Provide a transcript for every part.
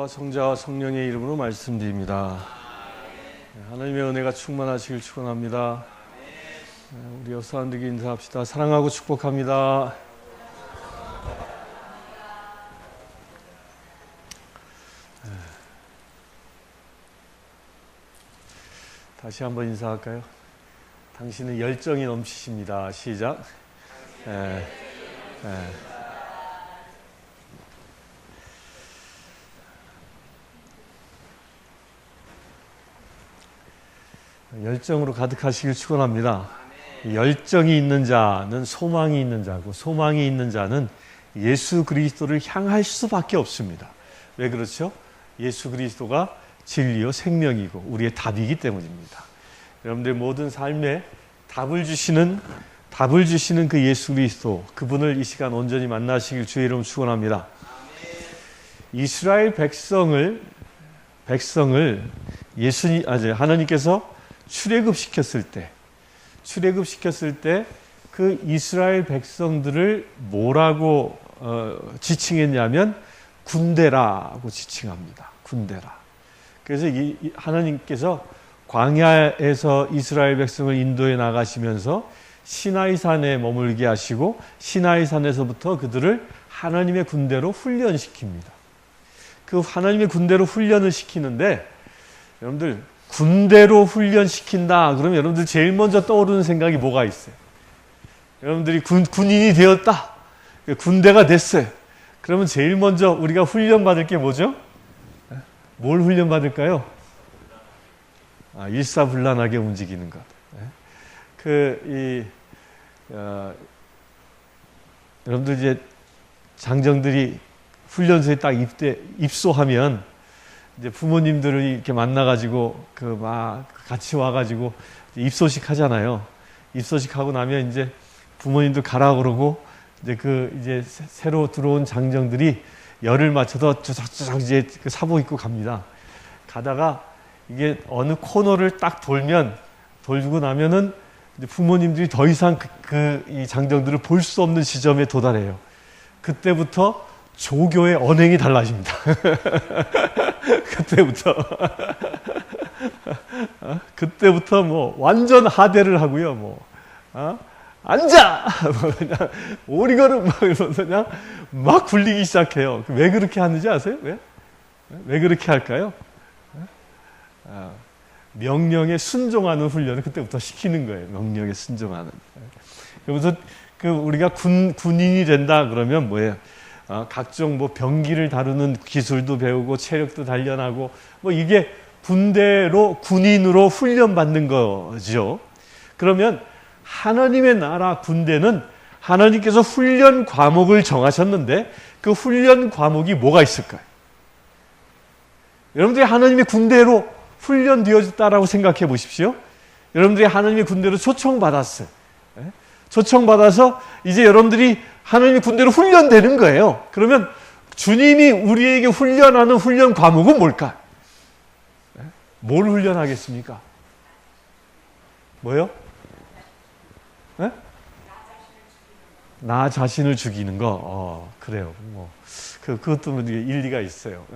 아버지와 성자와 성령의 이름으로 말씀드립니다. 하나님의 은혜가 충만하시길 축원합니다. 우리 옆 사람들에게 인사합시다. 사랑하고 축복합니다. 다시 한번 인사할까요? 당신은 열정이 넘치십니다. 시작. 열정으로 가득하시길 축원합니다. 열정이 있는 자는 소망이 있는 자고, 소망이 있는 자는 예수 그리스도를 향할 수밖에 없습니다. 왜 그렇죠? 예수 그리스도가 진리요 생명이고 우리의 답이기 때문입니다. 여러분들의 모든 삶에 답을 주시는 그 예수 그리스도, 그분을 이 시간 온전히 만나시길 주의 이름 축원합니다. 이스라엘 백성을 하나님께서 출애굽시켰을 때 그 이스라엘 백성들을 뭐라고 지칭했냐면 군대라고 지칭합니다. 군대라. 그래서 하나님께서 광야에서 이스라엘 백성을 인도해 나가시면서 시나이산에 머물게 하시고 시나이산에서부터 그들을 하나님의 군대로 훈련시킵니다. 그 하나님의 군대로 훈련을 시키는데, 여러분들 군대로 훈련시킨다 그러면 여러분들 제일 먼저 떠오르는 생각이 뭐가 있어요? 여러분들이 군인이 되었다, 군대가 됐어요. 그러면 제일 먼저 우리가 훈련받을 게 뭐죠? 뭘 훈련받을까요? 일사불란하게 움직이는 것. 여러분들 이제 장정들이 훈련소에 딱 입소하면 이제 부모님들을 이렇게 만나가지고 같이 와가지고 입소식 하잖아요. 입소식 하고 나면 이제 부모님도 가라 그러고 이제 새로 들어온 장정들이 열을 맞춰서 쭈작쭈작 이제 사복 입고 갑니다. 가다가 이게 어느 코너를 딱 돌고 나면은 이제 부모님들이 더 이상 이 장정들을 볼 수 없는 지점에 도달해요. 그때부터 조교의 언행이 달라집니다. 그때부터 뭐 완전 하대를 하고요. 앉아! 그냥 오리걸음 이러면서 그냥 막 굴리기 시작해요. 왜 그렇게 하는지 아세요? 왜 그렇게 할까요? 명령에 순종하는 훈련을 그때부터 시키는 거예요. 명령에 순종하는. 그래서 우리가 군인이 된다 그러면 뭐예요? 각종 병기를 다루는 기술도 배우고 체력도 단련하고 이게 군인으로 훈련받는 거죠. 그러면 하나님의 나라 군대는 하나님께서 훈련 과목을 정하셨는데 그 훈련 과목이 뭐가 있을까요? 여러분들이 하나님의 군대로 훈련되어졌다라고 생각해 보십시오. 여러분들이 하나님의 군대로 초청받았어요. 초청받아서 이제 여러분들이 하나님의 군대로 훈련되는 거예요. 그러면 주님이 우리에게 훈련하는 훈련 과목은 뭘까? 뭘 훈련하겠습니까? 뭐요? 나 자신을 죽이는 거. 그래요. 그것도 일리가 있어요.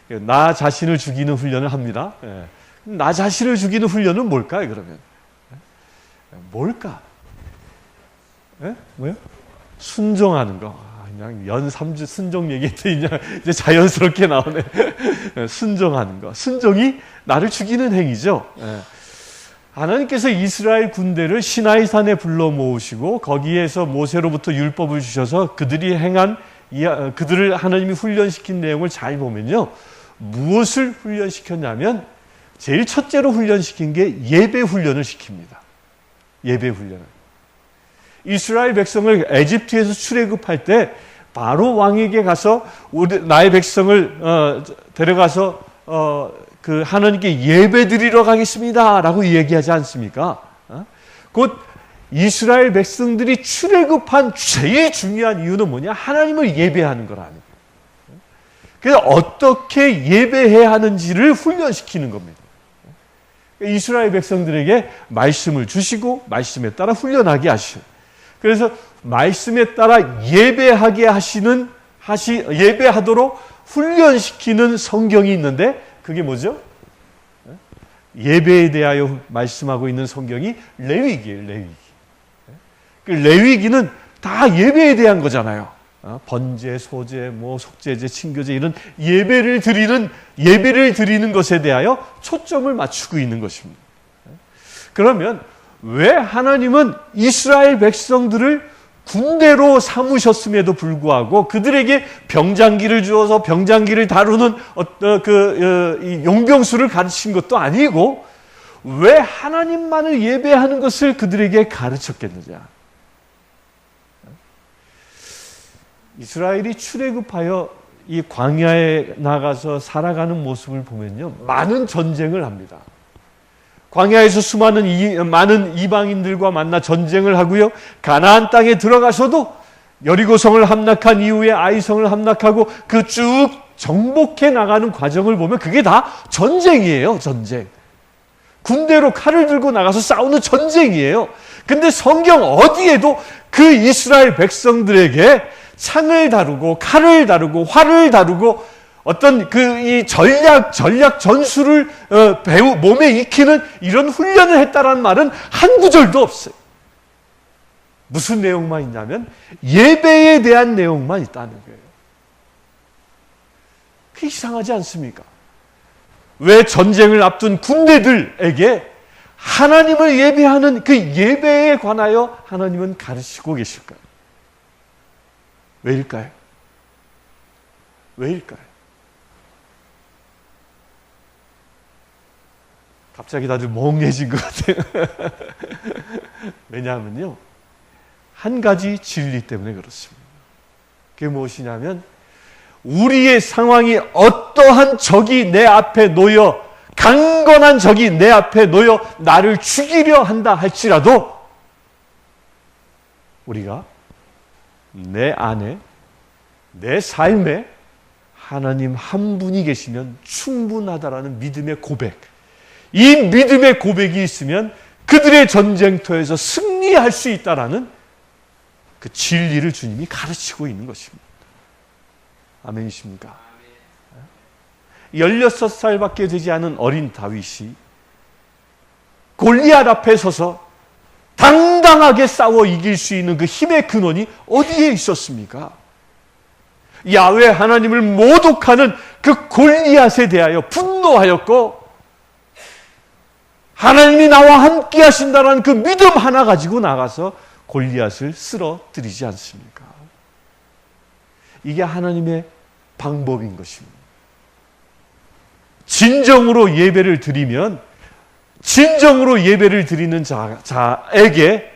나 자신을 죽이는 훈련을 합니다. 나 자신을 죽이는 훈련은 뭘까요, 그러면? 뭘까? 뭐요? 순종하는 거. 그냥 연 3주 순종 얘기했더니 이제 자연스럽게 나오네. 순종하는 거. 순종이 나를 죽이는 행위죠. 하나님께서 이스라엘 군대를 시나이산에 불러 모으시고 거기에서 모세로부터 율법을 주셔서 그들을 하나님이 훈련시킨 내용을 잘 보면요. 무엇을 훈련시켰냐면 제일 첫째로 훈련시킨 게 예배 훈련을 시킵니다. 예배 훈련을. 이스라엘 백성을 에집트에서 출애굽할 때 바로 왕에게 가서 나의 백성을 데려가서 하나님께 예배 드리러 가겠습니다 라고 얘기하지 않습니까? 곧 이스라엘 백성들이 출애굽한 제일 중요한 이유는 뭐냐? 하나님을 예배하는 거라는 거예요. 그래서 어떻게 예배해야 하는지를 훈련시키는 겁니다. 이스라엘 백성들에게 말씀을 주시고 말씀에 따라 훈련하게 하시고, 그래서 말씀에 따라 예배하게 하시는 예배하도록 훈련시키는 성경이 있는데 그게 뭐죠? 예배에 대하여 말씀하고 있는 성경이 레위기예요. 레위기. 그 레위기는 다 예배에 대한 거잖아요. 번제, 소제, 속죄제, 친교제 이런 예배를 드리는 것에 대하여 초점을 맞추고 있는 것입니다. 그러면 왜 하나님은 이스라엘 백성들을 군대로 삼으셨음에도 불구하고 그들에게 병장기를 주어서 병장기를 다루는 이 용병수를 가르친 것도 아니고 왜 하나님만을 예배하는 것을 그들에게 가르쳤겠느냐? 이스라엘이 출애굽하여 이 광야에 나가서 살아가는 모습을 보면요, 많은 전쟁을 합니다. 광야에서 많은 이방인들과 만나 전쟁을 하고요, 가나안 땅에 들어가서도 여리고성을 함락한 이후에 아이성을 함락하고 그 쭉 정복해 나가는 과정을 보면 그게 다 전쟁이에요. 전쟁. 군대로 칼을 들고 나가서 싸우는 전쟁이에요. 근데 성경 어디에도 그 이스라엘 백성들에게 창을 다루고 칼을 다루고 활을 다루고 어떤 이 전략 전술을 몸에 익히는 이런 훈련을 했다라는 말은 한 구절도 없어요. 무슨 내용만 있냐면 예배에 대한 내용만 있다는 거예요. 그게 이상하지 않습니까? 왜 전쟁을 앞둔 군대들에게 하나님을 예배하는 그 예배에 관하여 하나님은 가르치고 계실까요? 왜일까요? 왜일까요? 갑자기 다들 멍해진 것 같아요. 왜냐하면요, 한 가지 진리 때문에 그렇습니다. 그게 무엇이냐면 우리의 상황이 어떠한 적이 내 앞에 놓여, 강건한 적이 내 앞에 놓여 나를 죽이려 한다 할지라도 우리가 내 안에, 내 삶에 하나님 한 분이 계시면 충분하다라는 믿음의 고백, 이 믿음의 고백이 있으면 그들의 전쟁터에서 승리할 수 있다라는 그 진리를 주님이 가르치고 있는 것입니다. 아멘이십니까? 16살밖에 되지 않은 어린 다윗이 골리앗 앞에 서서 당당하게 싸워 이길 수 있는 그 힘의 근원이 어디에 있었습니까? 야훼 하나님을 모독하는 그 골리앗에 대하여 분노하였고 하나님이 나와 함께 하신다는 그 믿음 하나 가지고 나가서 골리앗을 쓰러뜨리지 않습니까? 이게 하나님의 방법인 것입니다. 진정으로 예배를 드리면 진정으로 예배를 드리는 자에게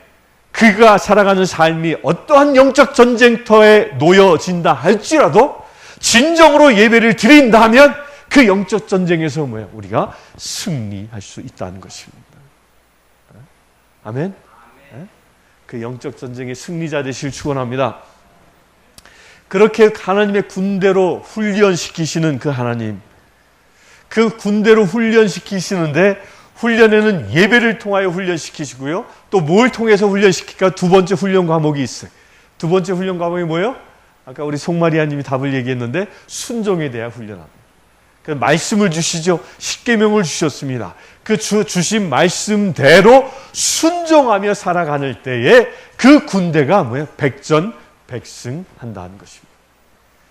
그가 살아가는 삶이 어떠한 영적 전쟁터에 놓여진다 할지라도 진정으로 예배를 드린다면 그 영적 전쟁에서 우리가 승리할 수 있다는 것입니다. 아멘? 그 영적 전쟁의 승리자 되실 축원합니다. 그렇게 하나님의 군대로 훈련시키시는 그 하나님, 그 군대로 훈련시키시는데 훈련에는 예배를 통하여 훈련시키시고요. 또 뭘 통해서 훈련시킬까? 두 번째 훈련 과목이 있어요. 두 번째 훈련 과목이 뭐예요? 아까 우리 송마리아 님이 답을 얘기했는데 순종에 대한 훈련합니다. 그 말씀을 주시죠. 십계명을 주셨습니다. 그 주신 말씀대로 순종하며 살아가는 때에 그 군대가 백전백승한다는 것입니다.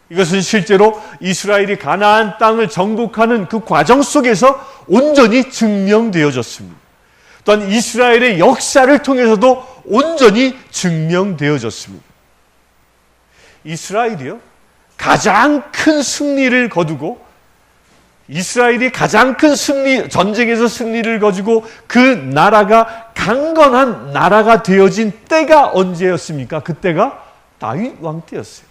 이것은 실제로 이스라엘이 가나안 땅을 정복하는 그 과정 속에서 온전히 증명되어졌습니다. 또한 이스라엘의 역사를 통해서도 온전히 증명되어졌습니다. 이스라엘이요, 가장 큰 승리를 거두고 이스라엘이 가장 큰 전쟁에서 승리를 거두고 그 나라가 강건한 나라가 되어진 때가 언제였습니까? 그때가 다윗 왕 때였어요.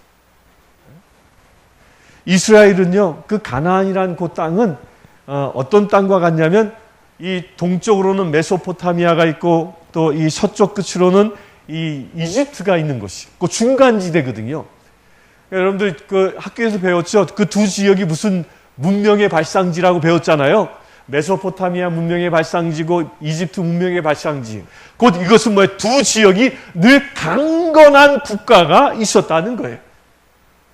이스라엘은요, 그 가나안이라는 그 땅은 어떤 땅과 같냐면 이 동쪽으로는 메소포타미아가 있고 또 이 서쪽 끝으로는 이 이집트가 있는 곳이 그 중간지대거든요. 여러분들 그 학교에서 배웠죠? 그 두 지역이 무슨 문명의 발상지라고 배웠잖아요. 메소포타미아 문명의 발상지고 이집트 문명의 발상지. 곧 이것은 두 지역이 늘 강건한 국가가 있었다는 거예요.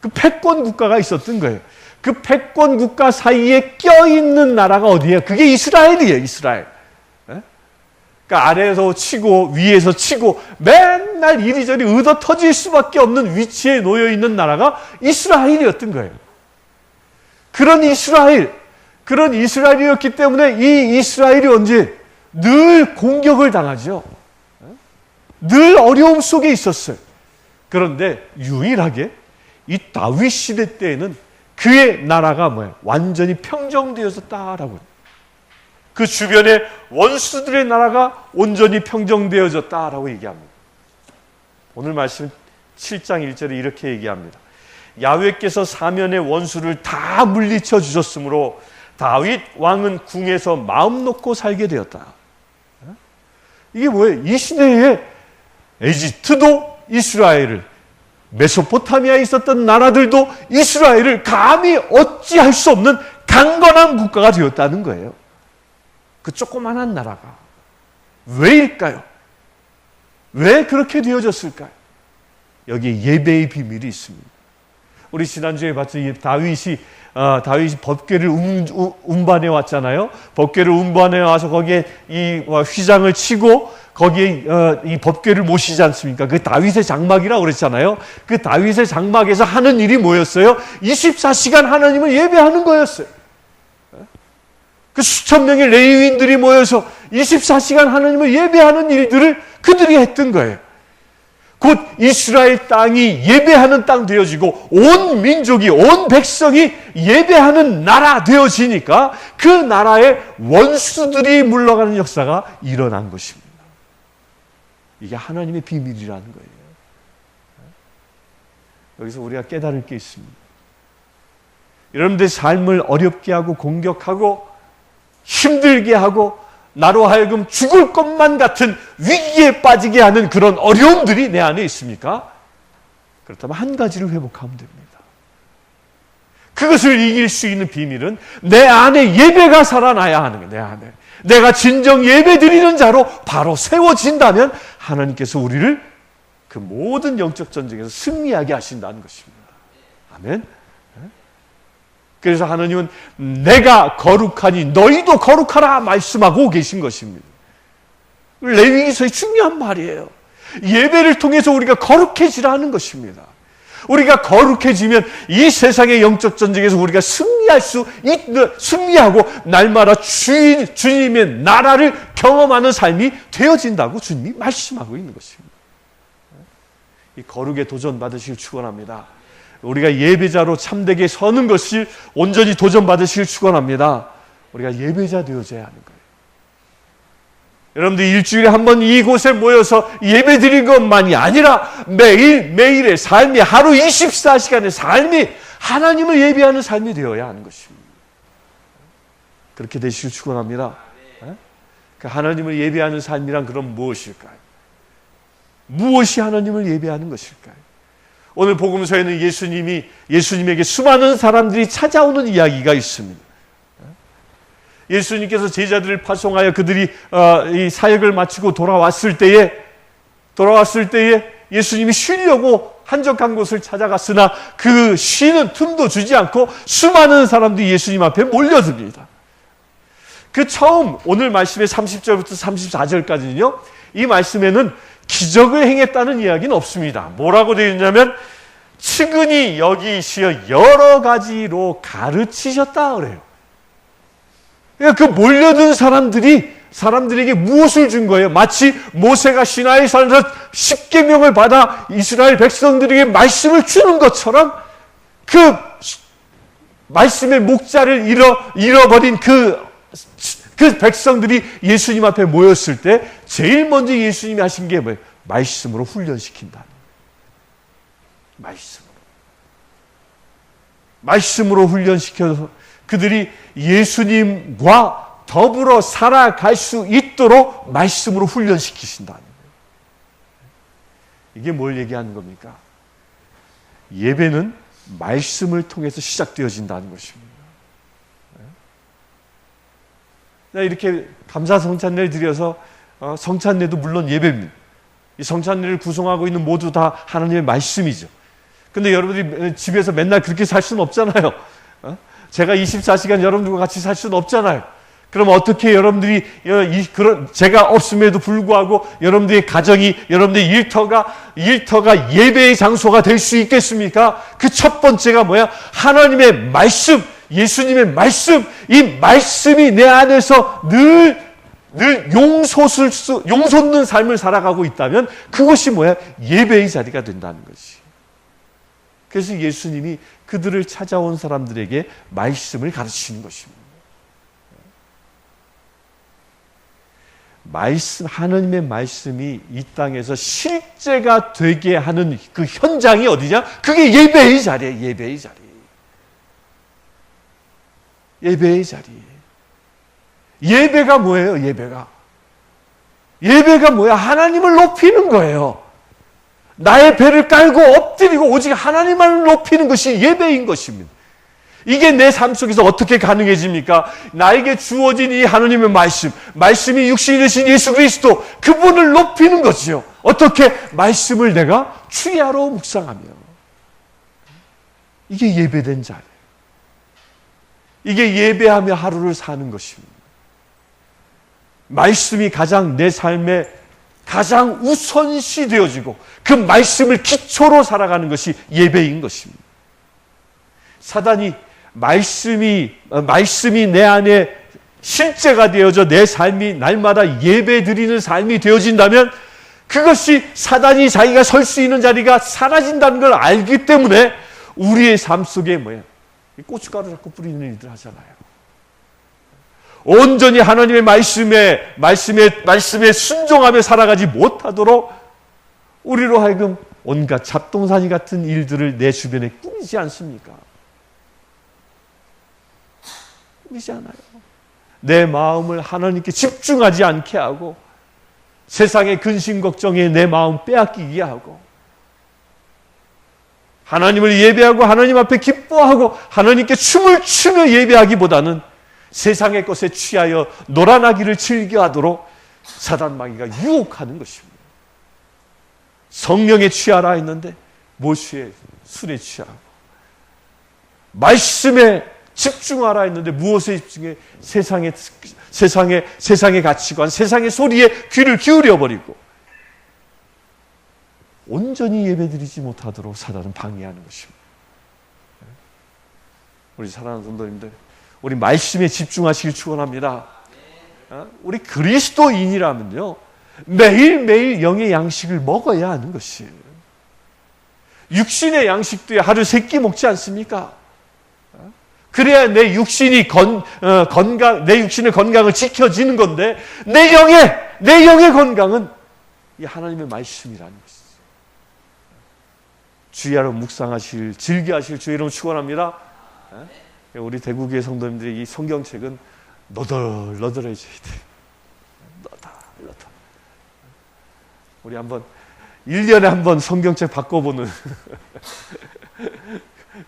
그 패권 국가가 있었던 거예요. 그 패권 국가 사이에 껴있는 나라가 어디예요? 그게 이스라엘이에요. 이스라엘. 그러니까 아래에서 치고 위에서 치고 맨날 이리저리 얻어 터질 수밖에 없는 위치에 놓여 있는 나라가 이스라엘이었던 거예요. 그런 이스라엘이었기 때문에 이 이스라엘이 언제 늘 공격을 당하죠. 늘 어려움 속에 있었어요. 그런데 유일하게 이 다윗 시대 때에는 그의 나라가 완전히 평정되어졌다라고. 그 주변의 원수들의 나라가 온전히 평정되어졌다라고 얘기합니다. 오늘 말씀 7장 1절에 이렇게 얘기합니다. 야훼께서 사면의 원수를 다 물리쳐 주셨으므로 다윗 왕은 궁에서 마음 놓고 살게 되었다. 이게 뭐예요? 이 시대에 에집트도 이스라엘을, 메소포타미아에 있었던 나라들도 이스라엘을 감히 어찌할 수 없는 강건한 국가가 되었다는 거예요. 그 조그만한 나라가. 왜일까요? 왜 그렇게 되어졌을까요? 여기에 예배의 비밀이 있습니다. 우리 지난주에 봤죠. 다윗이 법궤를 운반해 왔잖아요. 법궤를 운반해 와서 거기에 이 휘장을 치고 거기에 이 법궤를 모시지 않습니까? 그 다윗의 장막이라고 그랬잖아요. 그 다윗의 장막에서 하는 일이 뭐였어요? 24시간 하나님을 예배하는 거였어요. 그 수천 명의 레위인들이 모여서 24시간 하나님을 예배하는 일들을 그들이 했던 거예요. 곧 이스라엘 땅이 예배하는 땅 되어지고 온 민족이, 온 백성이 예배하는 나라 되어지니까 그 나라의 원수들이 물러가는 역사가 일어난 것입니다. 이게 하나님의 비밀이라는 거예요. 여기서 우리가 깨달을 게 있습니다. 여러분들의 삶을 어렵게 하고 공격하고 힘들게 하고 나로 하여금 죽을 것만 같은 위기에 빠지게 하는 그런 어려움들이 내 안에 있습니까? 그렇다면 한 가지를 회복하면 됩니다. 그것을 이길 수 있는 비밀은 내 안에 예배가 살아나야 하는 거예요. 내 안에. 내가 진정 예배 드리는 자로 바로 세워진다면 하나님께서 우리를 그 모든 영적 전쟁에서 승리하게 하신다는 것입니다. 아멘. 그래서 하나님은 내가 거룩하니 너희도 거룩하라 말씀하고 계신 것입니다. 레위기서의 중요한 말이에요. 예배를 통해서 우리가 거룩해지라는 것입니다. 우리가 거룩해지면 이 세상의 영적 전쟁에서 우리가 승리하고 날마다 주님의 나라를 경험하는 삶이 되어진다고 주님이 말씀하고 있는 것입니다. 이 거룩에 도전받으시길 축원합니다. 우리가 예배자로 참되게 서는 것을 온전히 도전받으시길 축원합니다. 우리가 예배자 되어져야 하는 거예요. 여러분들 일주일에 한 번 이곳에 모여서 예배 드리는 것만이 아니라 매일매일의 삶이, 하루 24시간의 삶이 하나님을 예배하는 삶이 되어야 하는 것입니다. 그렇게 되시길 축원합니다. 하나님을 예배하는 삶이란 그럼 무엇일까요? 무엇이 하나님을 예배하는 것일까요? 오늘 복음서에는 예수님에게 수많은 사람들이 찾아오는 이야기가 있습니다. 예수님께서 제자들을 파송하여 그들이 이 사역을 마치고 돌아왔을 때에 예수님이 쉬려고 한적한 곳을 찾아갔으나 그 쉬는 틈도 주지 않고 수많은 사람들이 예수님 앞에 몰려듭니다. 그 처음 오늘 말씀의 30절부터 34절까지는요. 이 말씀에는 기적을 행했다는 이야기는 없습니다. 뭐라고 되어 있냐면 측은히 여기시어 여러 가지로 가르치셨다 그래요. 그러니까 그 몰려든 사람들에게 무엇을 준 거예요? 마치 모세가 시나이 산에서 십계명을 받아 이스라엘 백성들에게 말씀을 주는 것처럼 그 말씀의 목자를 잃어버린 그 백성들이 예수님 앞에 모였을 때 제일 먼저 예수님이 하신 게 뭐예요? 말씀으로 훈련시킨다. 말씀으로 훈련시켜서 그들이 예수님과 더불어 살아갈 수 있도록 말씀으로 훈련시키신다는 거예요. 이게 뭘 얘기하는 겁니까? 예배는 말씀을 통해서 시작되어진다는 것입니다. 이렇게 감사 성찬례를 드려서 성찬례도 물론 예배입니다. 이 성찬례를 구성하고 있는 모두 다 하나님의 말씀이죠. 근데 여러분들이 집에서 맨날 그렇게 살 수는 없잖아요. 제가 24시간 여러분들과 같이 살 수는 없잖아요. 그럼 어떻게 여러분들이 제가 없음에도 불구하고 여러분들의 가정이, 여러분들의 일터가 예배의 장소가 될 수 있겠습니까? 그 첫 번째가 뭐야? 하나님의 말씀, 예수님의 말씀, 이 말씀이 내 안에서 늘 용솟는 삶을 살아가고 있다면 그것이 뭐야? 예배의 자리가 된다는 것이. 그래서 예수님이 그들을 찾아온 사람들에게 말씀을 가르치는 것입니다. 하나님의 말씀이 이 땅에서 실제가 되게 하는 그 현장이 어디냐? 그게 예배의 자리예요. 예배의 자리. 예배의 자리. 예배가 뭐예요? 예배가 뭐야? 하나님을 높이는 거예요. 나의 배를 깔고 엎드리고 오직 하나님만을 높이는 것이 예배인 것입니다. 이게 내 삶 속에서 어떻게 가능해집니까? 나에게 주어진 이 하나님의 말씀이 육신이 되신 예수 그리스도, 그분을 높이는 거지요. 어떻게? 말씀을 내가 추야로 묵상하며. 이게 예배된 자리예요. 이게 예배하며 하루를 사는 것입니다. 말씀이 내 삶에 가장 우선시 되어지고 그 말씀을 기초로 살아가는 것이 예배인 것입니다. 사단이 말씀이 내 안에 실제가 되어져 내 삶이 날마다 예배 드리는 삶이 되어진다면 그것이 사단이 자기가 설 수 있는 자리가 사라진다는 걸 알기 때문에 우리의 삶 속에 고춧가루 자꾸 뿌리는 일들 하잖아요. 온전히 하나님의 말씀에 순종하며 살아가지 못하도록 우리로 하여금 온갖 잡동사니 같은 일들을 내 주변에 꾸미지 않습니까? 꾸미지 않아요. 내 마음을 하나님께 집중하지 않게 하고 세상의 근심 걱정에 내 마음 빼앗기게 하고 하나님을 예배하고 하나님 앞에 기뻐하고 하나님께 춤을 추며 예배하기보다는 세상의 것에 취하여 노란하기를 즐겨하도록 사단마귀가 유혹하는 것입니다. 성령에 취하라 했는데 무엇에? 술에 취하고, 말씀에 집중하라 했는데 무엇에 집중해? 세상의 가치관, 세상의 소리에 귀를 기울여 버리고 온전히 예배드리지 못하도록 사단은 방해하는 것입니다. 우리 사랑하는 성도님들, 우리 말씀에 집중하시길 축원합니다. 우리 그리스도인이라면요, 매일매일 영의 양식을 먹어야 하는 것이에요. 육신의 양식도 하루 3끼 먹지 않습니까? 그래야 내 육신의 건강을 지켜지는 건데, 내 영의 건강은 이 하나님의 말씀이라는 것이죠. 주야로 묵상하실, 즐겨하실 주의 이름 축원합니다. 우리 대구교회 성도님들이 이 성경책은 너덜너덜해져야 돼요. 너덜너덜. 우리 한번 1년에 한번 성경책 바꿔보는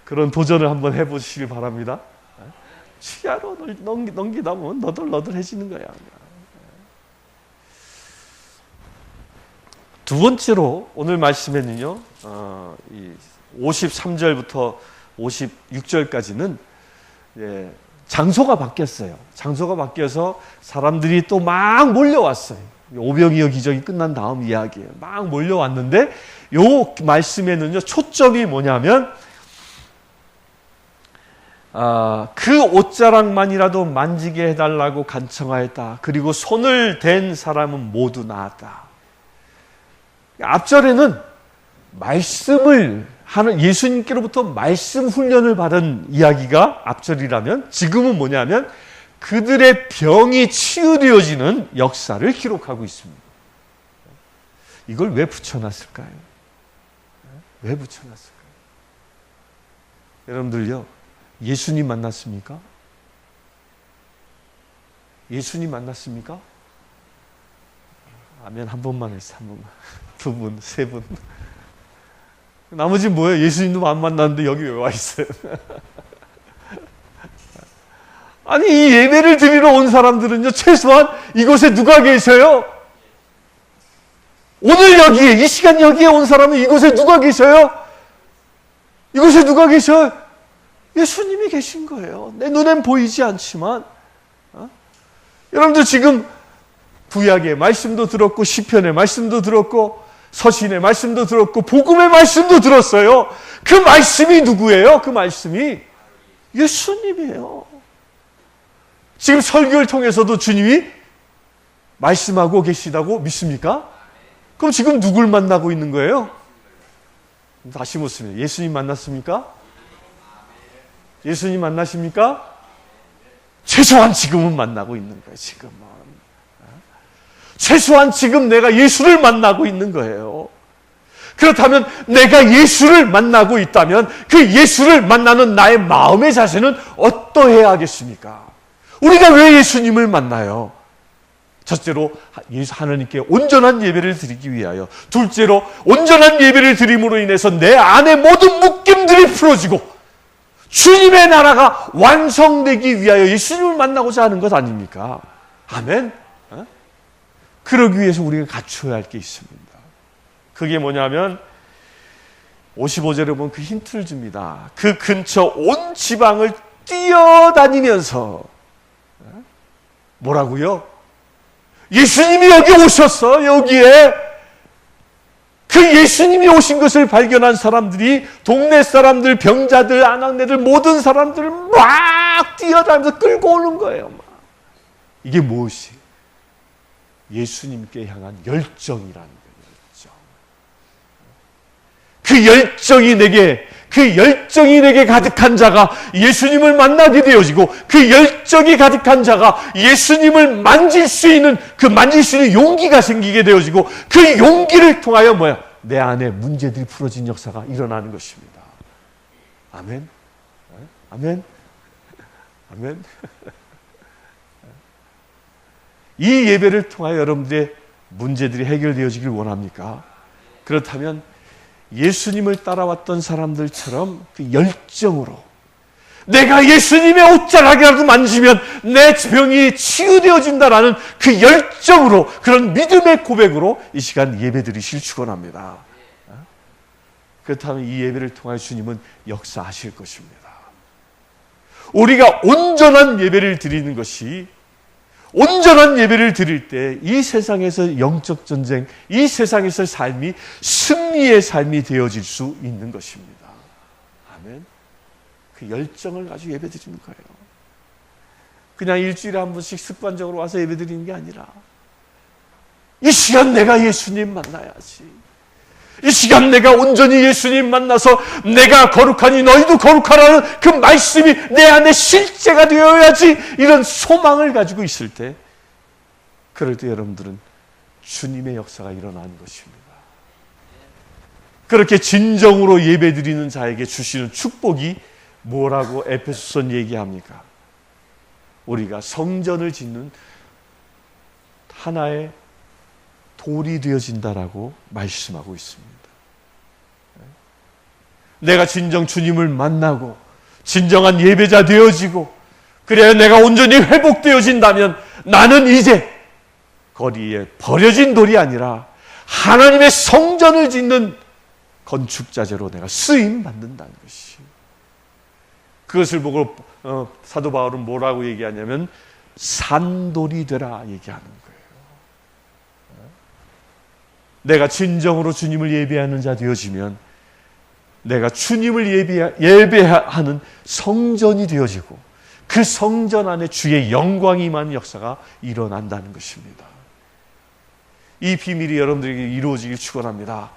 그런 도전을 한번 해보시길 바랍니다. 취하로 넘기다 보면 너덜너덜해지는 거야. 두 번째로 오늘 말씀에는요, 53절부터 56절까지는 장소가 바뀌었어요. 장소가 바뀌어서 사람들이 또 막 몰려왔어요. 오병이어 기적이 끝난 다음 이야기예요. 막 몰려왔는데 요 말씀에는요, 초점이 뭐냐면 그 옷자락만이라도 만지게 해달라고 간청하였다. 그리고 손을 댄 사람은 모두 나았다. 앞절에는 말씀을 하는, 예수님께로부터 말씀 훈련을 받은 이야기가 앞절이라면, 지금은 뭐냐면 그들의 병이 치유되어지는 역사를 기록하고 있습니다. 이걸 왜 붙여놨을까요? 왜 붙여놨을까요? 여러분들요, 예수님 만났습니까? 예수님 만났습니까? 아멘 한 번만 했어. 한 번만. 두 분, 세 분. 나머지 뭐예요? 예수님도 안 만났는데 여기 왜 와 있어요? 아니, 이 예배를 드리러 온 사람들은요, 최소한 이곳에 누가 계셔요? 오늘 여기에, 이 시간 여기에 온 사람은 이곳에 누가 계셔요? 이곳에 누가 계셔? 예수님이 계신 거예요. 내 눈엔 보이지 않지만. 여러분들 지금 구약의 말씀도 들었고 시편의 말씀도 들었고 서신의 말씀도 들었고 복음의 말씀도 들었어요. 그 말씀이 누구예요? 그 말씀이 예수님이에요. 지금 설교를 통해서도 주님이 말씀하고 계시다고 믿습니까? 그럼 지금 누굴 만나고 있는 거예요? 다시 묻습니다. 예수님 만났습니까? 예수님 만나십니까? 최소한 지금은 만나고 있는 거예요. 지금은. 최소한 지금 내가 예수를 만나고 있는 거예요. 그렇다면 내가 예수를 만나고 있다면 그 예수를 만나는 나의 마음의 자세는 어떠해야 하겠습니까? 우리가 왜 예수님을 만나요? 첫째로 하나님께 온전한 예배를 드리기 위하여, 둘째로 온전한 예배를 드림으로 인해서 내 안의 모든 묶임들이 풀어지고 주님의 나라가 완성되기 위하여 예수님을 만나고자 하는 것 아닙니까? 아멘. 그러기 위해서 우리가 갖춰야 할 게 있습니다. 그게 뭐냐면 55절에 보면 그 힌트를 줍니다. 그 근처 온 지방을 뛰어다니면서 뭐라고요? 예수님이 여기 오셨어. 여기에 그 예수님이 오신 것을 발견한 사람들이 동네 사람들, 병자들, 아낙네들 모든 사람들을 막 뛰어다니면서 끌고 오는 거예요. 막. 이게 무엇이? 예수님께 향한 열정이라는 거예요. 열정. 그 열정이 내게 가득한 자가 예수님을 만나게 되어지고 그 열정이 가득한 자가 예수님을 만질 수 있는 용기가 생기게 되어지고 그 용기를 통하여 뭐야? 내 안에 문제들이 풀어진 역사가 일어나는 것입니다. 아멘. 아멘. 아멘. 이 예배를 통하여 여러분들의 문제들이 해결되어지길 원합니까? 그렇다면 예수님을 따라왔던 사람들처럼 그 열정으로 내가 예수님의 옷자락이라도 만지면 내 병이 치유되어진다라는 그 열정으로, 그런 믿음의 고백으로 이 시간 예배드리실 축원합니다. 그렇다면 이 예배를 통하여 주님은 역사하실 것입니다. 우리가 온전한 예배를 드리는 것이, 온전한 예배를 드릴 때 이 세상에서 영적 전쟁, 이 세상에서 삶이 승리의 삶이 되어질 수 있는 것입니다. 아멘. 그 열정을 가지고 예배 드리는 거예요. 그냥 일주일에 한 번씩 습관적으로 와서 예배 드리는 게 아니라 이 시간 내가 예수님 만나야지. 이 시간 내가 온전히 예수님 만나서 내가 거룩하니 너희도 거룩하라는 그 말씀이 내 안에 실제가 되어야지. 이런 소망을 가지고 있을 때, 그럴 때 여러분들은 주님의 역사가 일어나는 것입니다. 그렇게 진정으로 예배드리는 자에게 주시는 축복이 뭐라고 에베소서 얘기합니까? 우리가 성전을 짓는 하나의 돌이 되어진다라고 말씀하고 있습니다. 내가 진정 주님을 만나고 진정한 예배자 되어지고 그래야 내가 온전히 회복되어진다면 나는 이제 거리에 버려진 돌이 아니라 하나님의 성전을 짓는 건축자재로 내가 쓰임 받는다는 것이. 그것을 보고 사도 바울은 뭐라고 얘기하냐면 산돌이 되라 얘기하는 거예요. 내가 진정으로 주님을 예배하는 자 되어지면 내가 주님을 예배하는 성전이 되어지고 그 성전 안에 주의 영광이 임하는 역사가 일어난다는 것입니다. 이 비밀이 여러분들에게 이루어지길 축원합니다.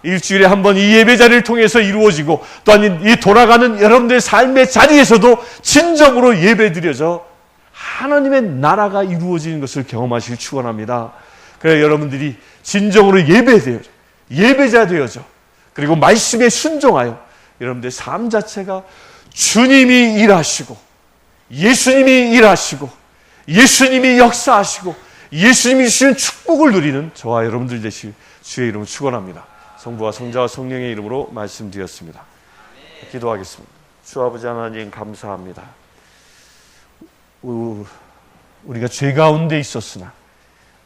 일주일에 한 번 이 예배자리를 통해서 이루어지고 또한 이 돌아가는 여러분들의 삶의 자리에서도 진정으로 예배드려져 하나님의 나라가 이루어지는 것을 경험하시길 축원합니다. 그래야 여러분들이 진정으로 예배자 되어져 그리고 말씀에 순종하여 여러분들의 삶 자체가 주님이 일하시고 예수님이 일하시고 예수님이 역사하시고 예수님이 주시는 축복을 누리는 저와 여러분들 되실 주의 이름으로 축원합니다. 성부와 성자와 성령의 이름으로 말씀드렸습니다. 기도하겠습니다. 주 아버지 하나님 감사합니다. 우리가 죄 가운데 있었으나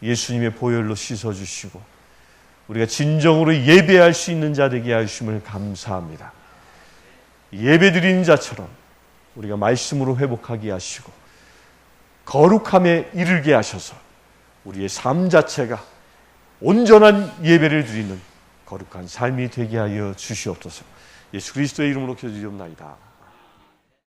예수님의 보혈로 씻어주시고 우리가 진정으로 예배할 수 있는 자 되게 하심을 감사합니다. 예배 드리는 자처럼 우리가 말씀으로 회복하게 하시고 거룩함에 이르게 하셔서 우리의 삶 자체가 온전한 예배를 드리는 거룩한 삶이 되게 하여 주시옵소서. 예수 그리스도의 이름으로 기도드리옵나이다.